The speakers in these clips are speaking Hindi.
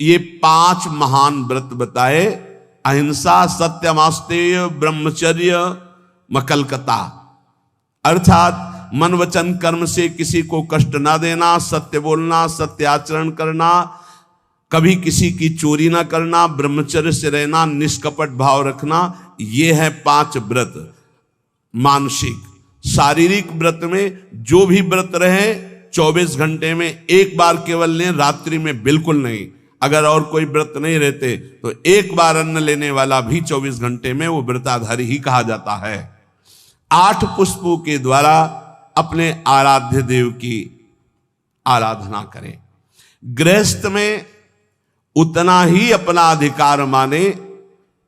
ये 5 महान व्रत बताए। अहिंसा, सत्यमास्तेय, ब्रह्मचर्य, मकलकता, अर्थात मन वचन कर्म से किसी को कष्ट ना देना, सत्य बोलना, सत्य आचरण करना, कभी किसी की चोरी ना करना, ब्रह्मचर्य से रहना, निष्कपट भाव रखना, ये है 5 व्रत। मानसिक। शारीरिक व्रत में जो भी व्रत रहे 24 घंटे में एक बार केवल लें, रात्रि में बिल्कुल नहीं। अगर और कोई व्रत नहीं रहते तो एक बार अन्न लेने वाला भी 24 घंटे में वो व्रताधारी ही कहा जाता है। 8 पुष्पों के द्वारा अपने आराध्य देव की आराधना करें। गृहस्थ में उतना ही अपना अधिकार माने।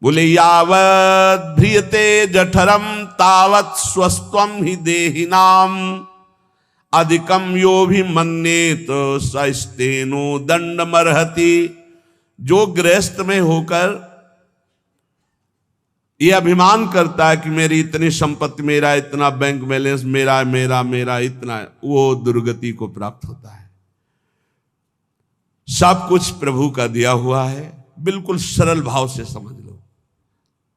बोले यावत् भ्रियते जठरम तावत् स्वस्त्वम ही देहिनाम अधिकम यो भी मन्येत सस्तेनो दंडमर्हति। जो गृहस्थ में होकर ये अभिमान करता है कि मेरी इतनी संपत्ति, मेरा इतना बैंक बैलेंस, मेरा मेरा मेरा इतना, वो दुर्गति को प्राप्त होता है। सब कुछ प्रभु का दिया हुआ है, बिल्कुल सरल भाव से समझ लो।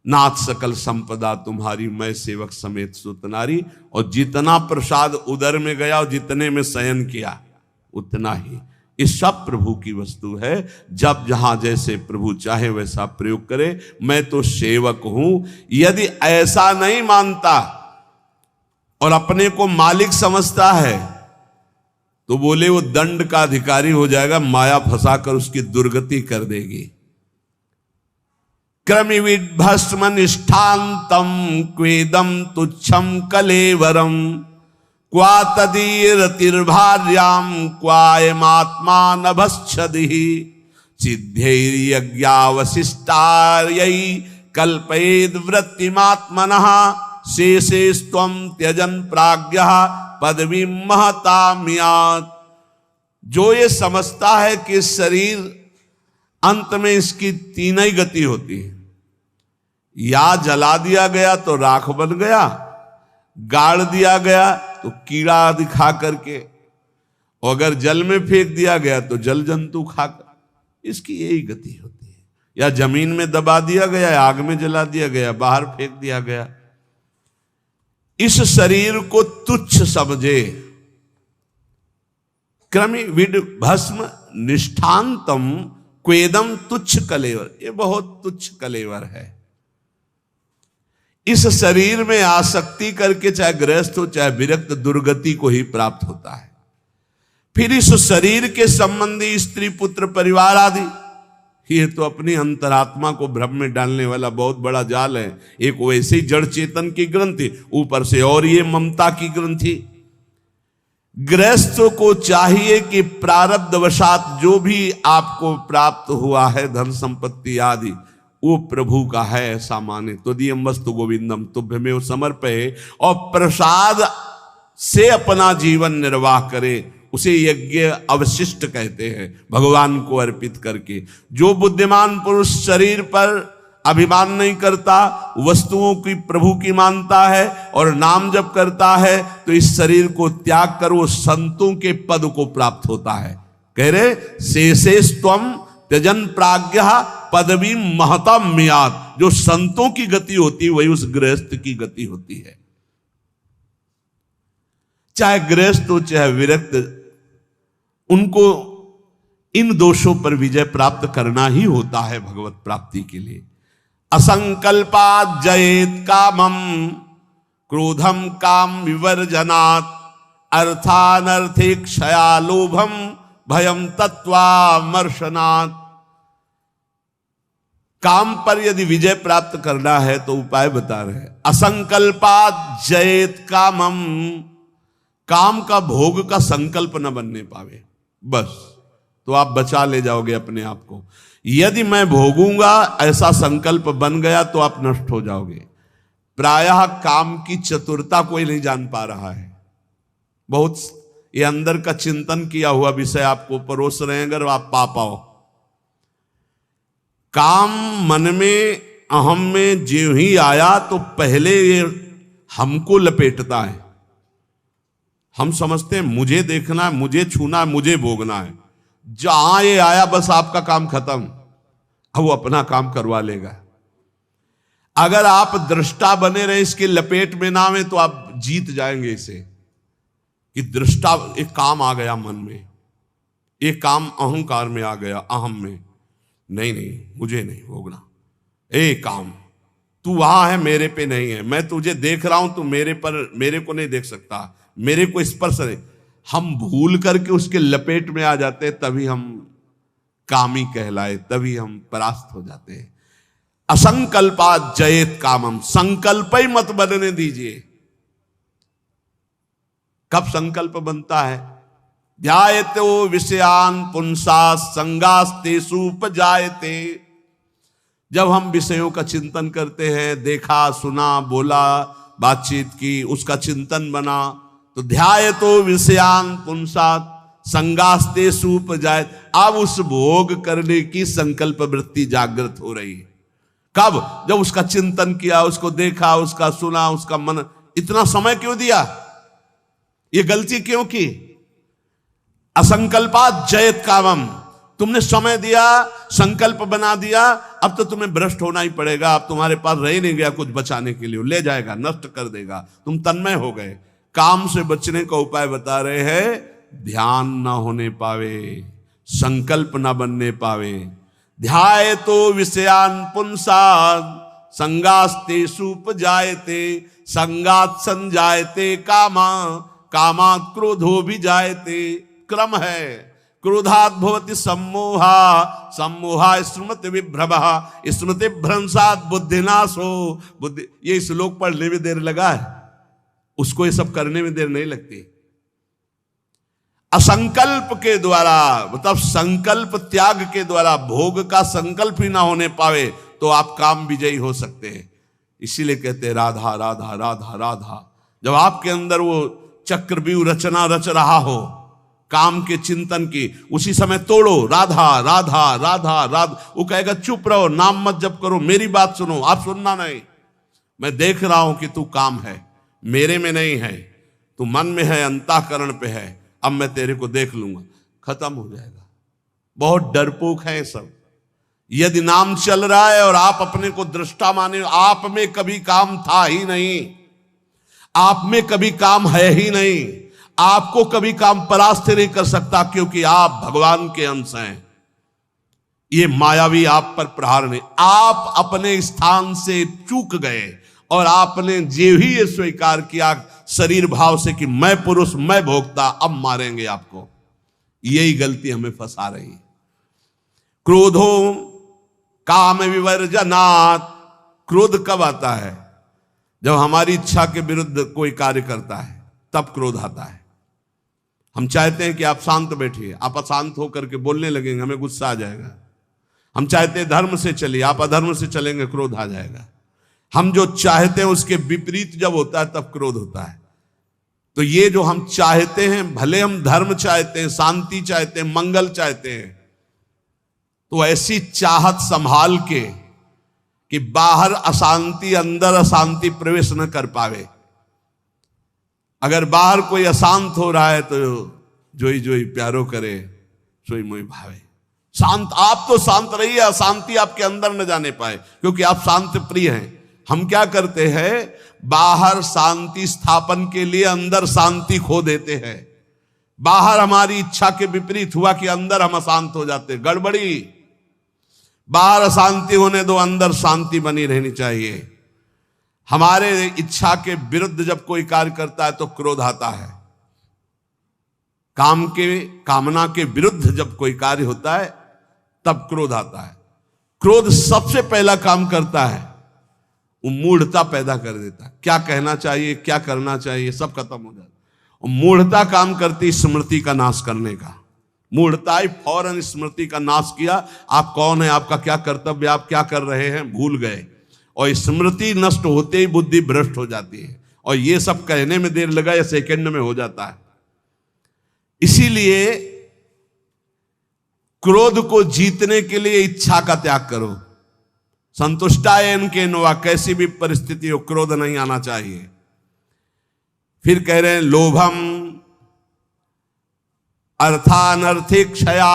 नाथ सकल संपदा तुम्हारी, मैं सेवक समेत सुत नारी। और जितना प्रसाद उदर में गया और जितने में शयन किया उतना ही, ये सब प्रभु की वस्तु है। जब जहां जैसे प्रभु चाहे वैसा प्रयोग करे। मैं तो सेवक हूं। यदि ऐसा नहीं मानता और अपने को मालिक समझता है तो बोले वो दंड का अधिकारी हो जाएगा, माया फंसाकर उसकी दुर्गति कर देगी। क्रमिविद भस्म निष्ठांतम क्वेदम तुच्छम कलेवरम क्वा तदीरतिर्भार्याम क्वायमात्मा नभश्छदिः सिद्धैर्यज्ञावशिष्टायै कल्पयेद् वृत्तिमात्मनः शेषेस्त्वं त्यजन प्राज्ञः पदवीं महताम्यात्। जो ये समझता है कि शरीर अंत में इसकी 3 ही गति होती है, या जला दिया गया तो राख बन गया, गाड़ दिया गया तो कीड़ा दिखा करके, और अगर जल में फेंक दिया गया तो जल जंतु खाकर, इसकी यही गति होती है। या जमीन में दबा दिया गया, आग में जला दिया गया, बाहर फेंक दिया गया। इस शरीर को तुच्छ समझे। क्रमि विड भस्म निष्ठांतम क्वेदम तुच्छ कलेवर, ये बहुत तुच्छ कलेवर है। इस शरीर में आसक्ति करके चाहे गृहस्थ हो चाहे विरक्त, दुर्गति को ही प्राप्त होता है। फिर इस शरीर के संबंधी स्त्री पुत्र परिवार आदि, ये तो अपनी अंतरात्मा को भ्रम में डालने वाला बहुत बड़ा जाल है। एक वैसे ही जड़ चेतन की ग्रंथि, ऊपर से और ये ममता की ग्रंथि। गृहस्थ को चाहिए कि प्रारब्धवशात जो भी आपको प्राप्त हुआ है, धन संपत्ति आदि, वो प्रभु का है ऐसा माने। त्वदीयं वस्तु गोविंदम तुभ्यमेव समर्पये, और प्रसाद से अपना जीवन निर्वाह करे। उसे यज्ञ अवशिष्ट कहते हैं, भगवान को अर्पित करके। जो बुद्धिमान पुरुष शरीर पर अभिमान नहीं करता, वस्तुओं की प्रभु की मानता है और नाम जप करता है, तो इस शरीर को त्याग कर वो संतों के पद को प्राप्त होता है। कह रहे शेषेस्त्वं त्यजन प्राज्ञः पदवी महताम्यात्। जो संतों की गति होती है वही उस गृहस्थ की गति होती है। चाहे गृहस्थ हो चाहे विरक्त, उनको इन दोषों पर विजय प्राप्त करना ही होता है भगवत प्राप्ति के लिए। असंकल्पात् जयेत कामम क्रोधम काम विवर्जनात् अर्थानर्थे क्षया लोभम भयम तत्वामर्शनात्। काम पर यदि विजय प्राप्त करना है तो उपाय बता रहे हैं। असंकल्पात् जयेत कामम, काम का भोग का संकल्प न बनने पावे, बस तो आप बचा ले जाओगे अपने आप को। यदि मैं भोगूंगा ऐसा संकल्प बन गया तो आप नष्ट हो जाओगे। प्रायः काम की चतुरता कोई नहीं जान पा रहा है। बहुत ये अंदर का चिंतन किया हुआ विषय आपको परोस रहे हैं, अगर आप पा पाओ। काम मन में, अहम में जो ही आया तो पहले ये हमको लपेटता है। हम समझते हैं मुझे देखना है, मुझे छूना है, मुझे भोगना है। जहां ये आया बस आपका काम खत्म, अब वो अपना काम करवा लेगा। अगर आप दृष्टा बने रहे, इसके लपेट में ना आवे, तो आप जीत जाएंगे इसे कि दृष्टा एक काम आ गया मन में, एक काम अहंकार में आ गया, अहम में, नहीं नहीं मुझे नहीं भोगना, काम तू वहां है मेरे पे नहीं है, मैं तुझे देख रहा हूं, तू मेरे को नहीं देख सकता, मेरे को स्पर्श नहीं। हम भूल करके उसके लपेट में आ जाते हैं, तभी हम कामी कहलाए, तभी हम परास्त हो जाते हैं। असंकल्पात जयेत कामम, संकल्प ही मत बनने दीजिए। कब संकल्प बनता है? ध्यायतो विषयान पुंसा संगास्तेषु उपजायते। जब हम विषयों का चिंतन करते हैं, देखा सुना बोला बातचीत की, उसका चिंतन बना, तो ध्यायतो विषयान पुंसा संगास्तेषु उपजायते। अब उस भोग करने की संकल्प वृत्ति जागृत हो रही है। कब? जब उसका चिंतन किया, उसको देखा, उसका सुना, उसका मन। इतना समय क्यों दिया? ये गलती क्यों की? असंकल्पात जयत कामम। तुमने समय दिया, संकल्प बना दिया, अब तो तुम्हें भ्रष्ट होना ही पड़ेगा। अब तुम्हारे पास रह नहीं गया कुछ बचाने के लिए, ले जाएगा, नष्ट कर देगा, तुम तन्मय हो गए। काम से बचने का उपाय बता रहे हैं, ध्यान ना होने पावे, संकल्प ना बनने पावे। ध्यायतो विषयान पुंसान् संगास्तेषु उपजायते, संगात् संजायते कामा, कामात् क्रोधो विजायते। क्रम है, क्रोधात् भवति सम्मोहा, सम्मोहा स्मृति विभ्रमः, स्मृति भ्रंशात् बुद्धिनाशो। बुद्धि, ये श्लोक पढ़ने में देर लगा है, उसको ये सब करने में देर नहीं लगती। असंकल्प के द्वारा, मतलब संकल्प त्याग के द्वारा, भोग का संकल्प ही ना होने पावे तो आप काम विजयी हो सकते हैं। इसीलिए कहते हैं राधा राधा राधा राधा। जब आपके अंदर वो चक्रव्यूह रचना रच रहा हो काम के चिंतन की, उसी समय तोड़ो, राधा राधा राधा राधा। वो कहेगा चुप रहो, नाम मत जप करो, मेरी बात सुनो। आप सुनना नहीं, मैं देख रहा हूं कि तू काम है, मेरे में नहीं है, तू मन में है, अंतःकरण पे है, अब मैं तेरे को देख लूंगा, खत्म हो जाएगा। बहुत डरपोक है सब। यदि नाम चल रहा है और आप अपने को दृष्टा माने, आप में कभी काम था ही नहीं, आप में कभी काम है ही नहीं, आपको कभी काम परास्त नहीं कर सकता, क्योंकि आप भगवान के अंश हैं। ये मायावी आप पर प्रहार नहीं, आप अपने स्थान से चूक गए और आपने जो ही ये स्वीकार किया शरीर भाव से कि मैं पुरुष, मैं भोक्ता, अब मारेंगे आपको। यही गलती हमें फंसा रही है। क्रोधो काम विवर्जनात्। क्रोध कब आता है? जब हमारी इच्छा के विरुद्ध कोई कार्य करता है, तब क्रोध आता है। हम चाहते हैं कि आप शांत बैठिए, आप अशांत होकर के बोलने लगेंगे, हमें गुस्सा आ जाएगा। हम चाहते हैं धर्म से चलिए, आप अधर्म से चलेंगे, क्रोध आ जाएगा। हम जो चाहते हैं उसके विपरीत जब होता है तब क्रोध होता है। तो ये जो हम चाहते हैं, भले हम धर्म चाहते हैं, शांति चाहते हैं, मंगल चाहते हैं, तो ऐसी चाहत संभाल के कि बाहर अशांति, अंदर अशांति प्रवेश न कर पावे। अगर बाहर कोई अशांत हो रहा है तो जोई जोई प्यारो करे, सोई मोई भावे। शांत, आप तो शांत रहिए, अशांति आपके अंदर न जाने पाए, क्योंकि आप शांति प्रिय हैं। हम क्या करते हैं, बाहर शांति स्थापन के लिए अंदर शांति खो देते हैं। बाहर हमारी इच्छा के विपरीत हुआ कि अंदर हम अशांत हो जाते, गड़बड़ी। बाहर अशांति होने दो, अंदर शांति बनी रहनी चाहिए। हमारे इच्छा के विरुद्ध जब कोई कार्य करता है तो क्रोध आता है। कामना के विरुद्ध जब कोई कार्य होता है तब क्रोध आता है। क्रोध सबसे पहला काम करता है, वो मूढ़ता पैदा कर देता है। क्या कहना चाहिए, क्या करना चाहिए, सब खत्म हो जाता है। और मूढ़ता काम करती स्मृति का नाश करने का। मूढ़ता ही फौरन स्मृति का नाश किया। आप कौन है, आपका क्या कर्तव्य, आप क्या कर रहे हैं, भूल गए। और स्मृति नष्ट होते ही बुद्धि भ्रष्ट हो जाती है। और ये सब कहने में देर लगा या सेकंड में हो जाता है। इसीलिए क्रोध को जीतने के लिए इच्छा का त्याग करो। संतुष्टायन के नवा, कैसी भी परिस्थिति हो क्रोध नहीं आना चाहिए। फिर कह रहे हैं लोभम अर्थानर्थे क्षया,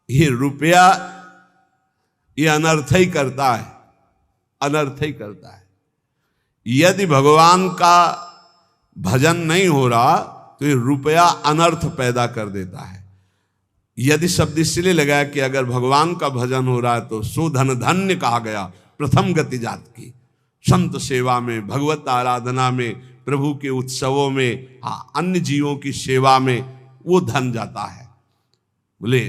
ये रुपया ये अनर्थ ही करता है, अनर्थ ही करता है। यदि भगवान का भजन नहीं हो रहा तो ये रुपया अनर्थ पैदा कर देता है। यदि शब्द इसलिए लगाया कि अगर भगवान का भजन हो रहा है तो सुधन धन्य कहा गया, प्रथम गति जात की। संत सेवा में, भगवत आराधना में, प्रभु के उत्सवों में, हाँ अन्य जीवों की सेवा में वो धन जाता है। बोले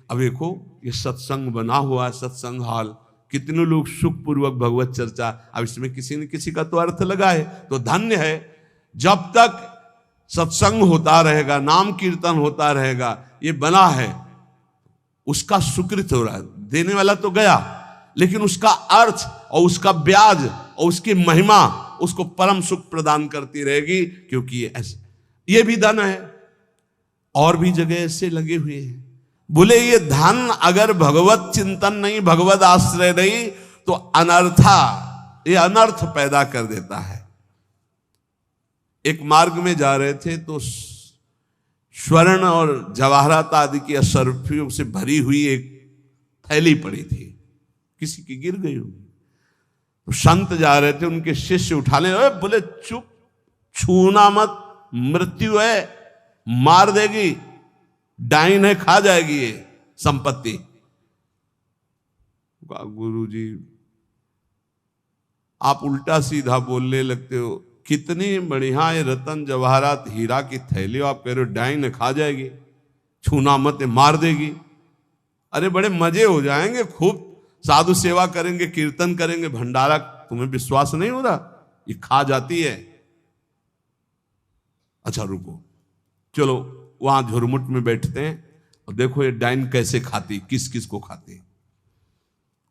अब देखो ये सत्संग बना हुआ है, सत्संग हॉल, कितने लोग सुखपूर्वक भगवत चर्चा, अब इसमें किसी न किसी का तो अर्थ लगा है, तो धन्य है। जब तक सत्संग होता रहेगा, नाम कीर्तन होता रहेगा, ये बना है, उसका सुकृत हो रहा है। देने वाला तो गया, लेकिन उसका अर्थ और उसका ब्याज और उसकी महिमा उसको परम सुख प्रदान करती रहेगी, क्योंकि ये ऐसे, ये भी धन है। और भी जगह ऐसे लगे हुए हैं। बोले ये धन अगर भगवत चिंतन नहीं, भगवत आश्रय नहीं, तो अनर्था, ये अनर्थ पैदा कर देता है। एक मार्ग में जा रहे थे तो स्वर्ण और जवाहरात आदि की असरफियों से भरी हुई एक थैली पड़ी थी, किसी की गिर गई होगी। तो संत जा रहे थे, उनके शिष्य उठा ले, बोले चुप, छूना मत, मृत्यु है, मार देगी, डाइन है, खा जाएगी ये संपत्ति। गुरु जी आप उल्टा सीधा बोलने लगते हो, कितनी बढ़िया ये रतन जवाहरात हीरा की थैली, आप कह रहे हो डाइन है, खा जाएगी, छूना मत, मार देगी। अरे बड़े मजे हो जाएंगे, खूब साधु सेवा करेंगे, कीर्तन करेंगे, भंडारा, तुम्हें विश्वास नहीं हो रहा ये खा जाती है। अच्छा रुको, चलो वहां झुरमुट में बैठते हैं और देखो ये डाइन कैसे खाती, किस किस को खाती।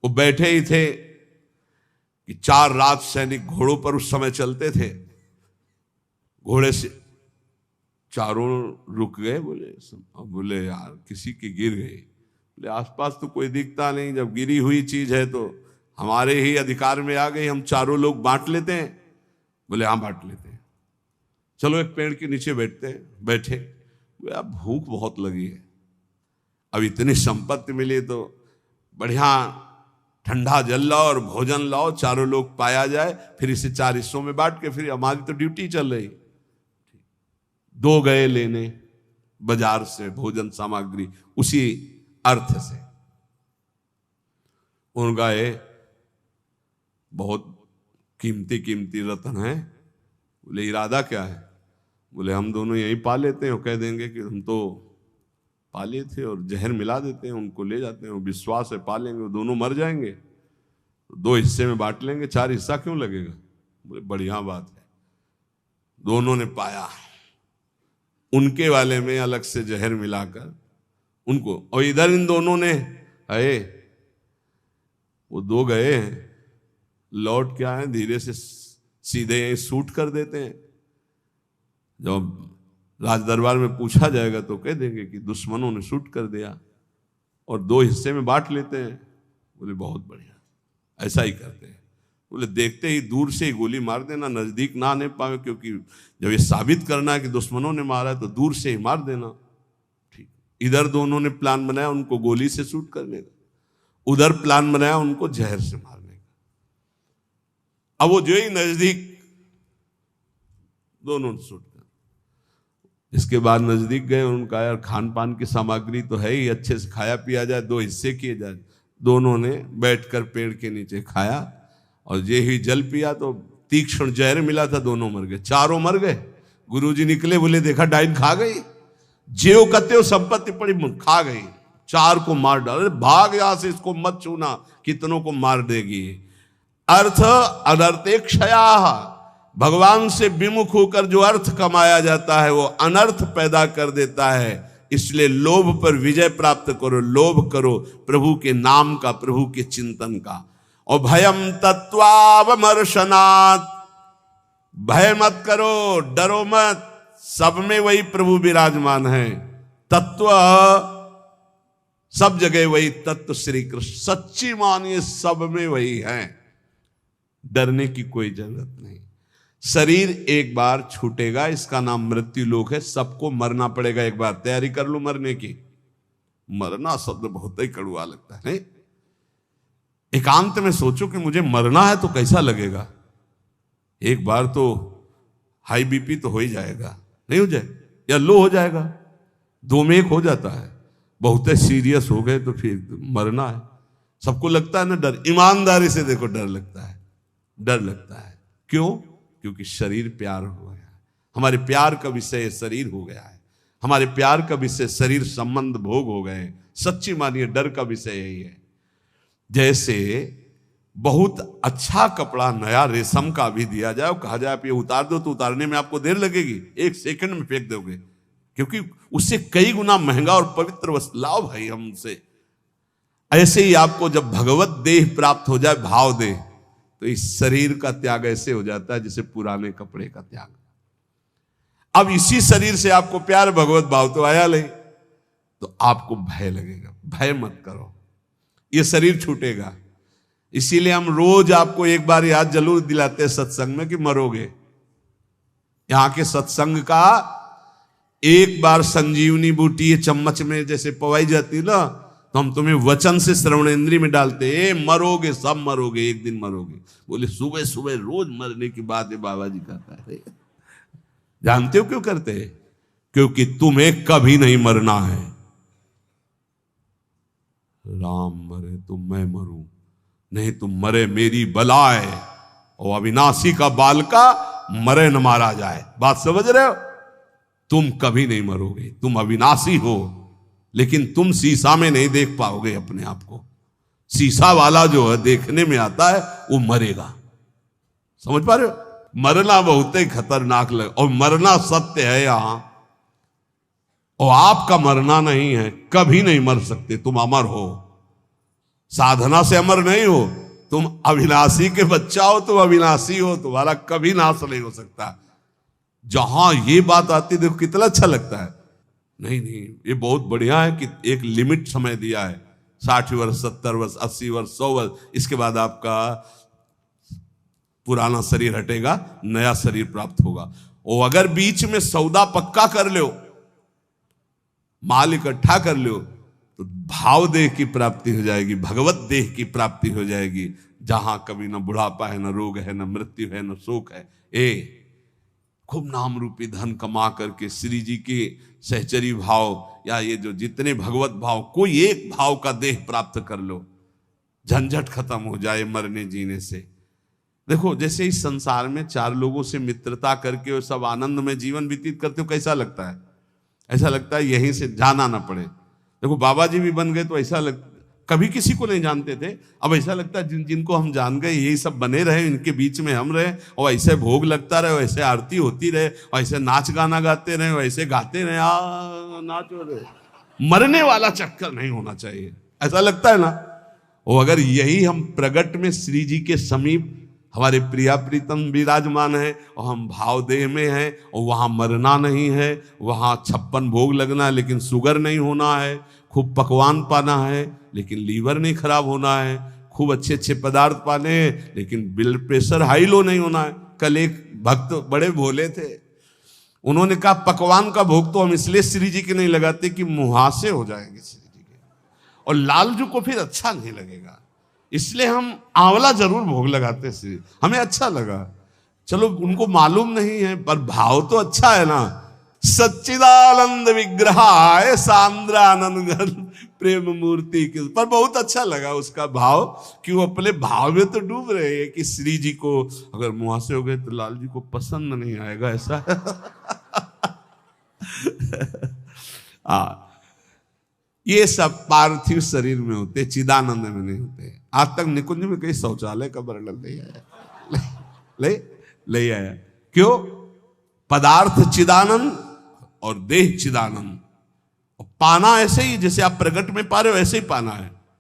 वो बैठे ही थे कि 4 राज सैनिक घोड़ों पर उस समय चलते थे, घोड़े से चारों रुक गए। बोले यार किसी की गिर गई। बोले आसपास तो कोई दिखता नहीं, जब गिरी हुई चीज है तो हमारे ही अधिकार में आ गई, हम चारों लोग बांट लेते हैं। बोले हाँ बांट लेते हैं, चलो एक पेड़ के नीचे बैठते हैं। बैठे, अब भूख बहुत लगी है, अब इतनी संपत्ति मिली तो बढ़िया ठंडा जल लाओ और भोजन लाओ, चारों लोग पाया जाए, फिर इसे 4 हिस्सों में बांट के, फिर हमारी तो ड्यूटी चल रही। 2 गए लेने बाजार से भोजन सामग्री, उसी अर्थ से उनका ये बहुत कीमती कीमती रत्न है। बोले इरादा क्या है? बोले हम दोनों यहीं पा लेते हैं, और कह देंगे कि हम तो पाले थे और जहर मिला देते हैं, उनको ले जाते हैं, वो विश्वास है पालेंगे, वो दोनों मर जाएंगे, तो 2 हिस्से में बांट लेंगे, 4 हिस्सा क्यों लगेगा? बोले बढ़िया बात है। दोनों ने पाया, उनके वाले में अलग से जहर मिलाकर उनको, और इधर इन दोनों ने आए, वो 2 गए हैं, लौट के आए, धीरे से सीधे यहीं शूट कर देते हैं। जब राज दरबार में पूछा जाएगा तो कह देंगे कि दुश्मनों ने शूट कर दिया, और 2 हिस्से में बांट लेते हैं। बोले बहुत बढ़िया, ऐसा ही करते हैं। बोले देखते ही दूर से ही गोली मार देना, नजदीक ना आने पाए, क्योंकि जब ये साबित करना है कि दुश्मनों ने मारा है तो दूर से ही मार देना। ठीक, इधर दोनों ने प्लान बनाया उनको गोली से शूट करने का, उधर प्लान बनाया उनको जहर से मारने का। अब वो जो ही नजदीक, दोनों ने शूट कर, इसके बाद नजदीक गए, उनका यार खान पान की सामग्री तो है ही, अच्छे से खाया पिया जाए, 2 हिस्से किए जाए। दोनों ने बैठकर पेड़ के नीचे खाया, और जे ही जल पिया तो तीक्ष्ण जहर मिला था, दोनों मर गए, चारों मर गए। गुरुजी निकले, बोले देखा डाइन खा गई, जेव कते हो संपत्ति पड़ी खा गई, 4 को मार डाल, भाग यहां से, इसको मत छूना, कितनों को मार देगी। अर्थ अनर्थे क्षया, भगवान से विमुख होकर जो अर्थ कमाया जाता है वो अनर्थ पैदा कर देता है। इसलिए लोभ पर विजय प्राप्त करो, लोभ करो प्रभु के नाम का, प्रभु के चिंतन का। और भयम तत्वावमर्शनात्, भय मत करो, डरो मत, सब में वही प्रभु विराजमान है। तत्व सब जगह वही तत्व श्री कृष्ण, सच्ची मानिए सब में वही है, डरने की कोई जरूरत नहीं। शरीर एक बार छूटेगा, इसका नाम मृत्यु लोक है। सबको मरना पड़ेगा एक बार। तैयारी कर लो मरने की। मरना शब्द बहुत ही कड़वा लगता है नहीं? एकांत में सोचो कि मुझे मरना है तो कैसा लगेगा। एक बार तो हाई बीपी तो हो ही जाएगा, नहीं हो जाए या लो हो जाएगा, दो में एक हो जाता है। बहुत सीरियस हो गए तो फिर मरना है। सबको लगता है ना डर। ईमानदारी से देखो, डर लगता है, डर लगता है। क्यों? क्योंकि शरीर प्यार हो गया है। हमारे प्यार का विषय शरीर हो गया है। हमारे प्यार का विषय शरीर संबंध भोग हो गए। सच्ची मानिए डर का विषय यही है। जैसे बहुत अच्छा कपड़ा नया रेशम का भी दिया जाए और कहा जाए आप ये उतार दो, तो उतारने में आपको देर लगेगी, एक सेकंड में फेंक दोगे, क्योंकि उससे कई गुना महंगा और पवित्र वस्त्र लाओ भाई हमसे। ऐसे ही आपको जब भगवत देह प्राप्त हो जाए, भाव देह, तो इस शरीर का त्याग ऐसे हो जाता है जैसे पुराने कपड़े का त्याग। अब इसी शरीर से आपको प्यार भगवत भाव तो आया नहीं, तो आपको भय लगेगा। भय मत करो, ये शरीर छूटेगा। इसीलिए हम रोज आपको एक बार याद जरूर दिलाते हैं सत्संग में कि मरोगे। यहां के सत्संग का एक बार संजीवनी बूटी चम्मच में जैसे पवाई जाती है ना, तो हम तुम्हें वचन से श्रवणेंद्रिय में डालते हैं, मरोगे, सब मरोगे, एक दिन मरोगे। बोले सुबह सुबह रोज मरने की बात है बाबा जी कहता है। जानते हो क्यों करते हैं? क्योंकि तुम्हें कभी नहीं मरना है। राम मरे तो मैं मरूं, नहीं तुम मरे मेरी बलाए, और अविनाशी का बालका मरे न मारा जाए। बात समझ रहे हो? तुम कभी नहीं मरोगे, तुम अविनाशी हो, लेकिन तुम शीशा में नहीं देख पाओगे अपने आप को। शीशा वाला जो है देखने में आता है, वो मरेगा। समझ पा रहे हो? मरना बहुत ही खतरनाक लगे, और मरना सत्य है यहां, और आपका मरना नहीं है। कभी नहीं मर सकते, तुम अमर हो। साधना से अमर नहीं हो, तुम अविनाशी के बच्चा हो, तुम अविनाशी हो, तुम्हारा कभी नाश नहीं हो सकता। जहां ये बात आती देखो कितना अच्छा लगता है। नहीं नहीं, ये बहुत बढ़िया है कि एक लिमिट समय दिया है, 60 वर्ष, 70 वर्ष, 80 वर्ष, 100 वर्ष, इसके बाद आपका पुराना शरीर हटेगा, नया शरीर प्राप्त होगा। और अगर बीच में सौदा पक्का कर लो, माल इकट्ठा कर लो, तो भाव देह की प्राप्ति हो जाएगी, भगवत देह की प्राप्ति हो जाएगी, जहां कभी न बुढ़ापा है, न रोग है, न मृत्यु है, न शोक है। खूब नाम रूपी धन कमा करके श्री जी के सहचरी भाव या ये जो जितने भगवत भाव, कोई एक भाव का देह प्राप्त कर लो, झंझट खत्म हो जाए मरने जीने से। देखो जैसे इस संसार में 4 लोगों से मित्रता करके और सब आनंद में जीवन व्यतीत करते हो, कैसा लगता है? ऐसा लगता है यहीं से जाना ना पड़े। देखो बाबा जी भी बन गए तो ऐसा कभी किसी को नहीं जानते थे, अब ऐसा लगता है जिनको हम जान गए यही सब बने रहे, इनके बीच में हम रहे, और ऐसे भोग लगता रहे, वैसे आरती होती रहे, और ऐसे नाच गाना गाते रहे, वैसे गाते रहे, नाचो रहे। मरने वाला चक्कर नहीं होना चाहिए, ऐसा लगता है ना। और अगर यही हम प्रगट में श्री जी के समीप हमारे प्रिया प्रीतम विराजमान है, और हम भाव देह में हैं, और वहां मरना नहीं है, वहां 56 भोग लगना है लेकिन शुगर नहीं होना है, खूब पकवान पाना है लेकिन लीवर नहीं खराब होना है, खूब अच्छे अच्छे पदार्थ पाने हैं लेकिन ब्लड प्रेशर हाई लो नहीं होना है। कल एक भक्त बड़े भोले थे, उन्होंने कहा पकवान का भोग तो हम इसलिए श्री जी के नहीं लगाते कि मुहासे हो जाएंगे श्री जी के, और लालजू को फिर अच्छा नहीं लगेगा, इसलिए हम आंवला जरूर भोग लगाते श्री, हमें अच्छा लगा। चलो उनको मालूम नहीं है, पर भाव तो अच्छा है ना। सच्चिदानंद विग्रहाय सांद्रानंद प्रेम मूर्ति के, पर बहुत अच्छा लगा उसका भाव कि वो अपने भाव में तो डूब रहे हैं कि श्री जी को अगर मुहासे हो गए तो लाल जी को पसंद नहीं आएगा, ऐसा। ये सब पार्थिव शरीर में होते, चिदानंद में नहीं होते। आज तक निकुंज में कहीं शौचालय का वर्णन नहीं आया, ले आया। क्यों? पदार्थ चिदानंद और देह चिदानंद। पाना ऐसे ही जैसे आप प्रगट में पा रहे हो, ऐसे ही पाना है।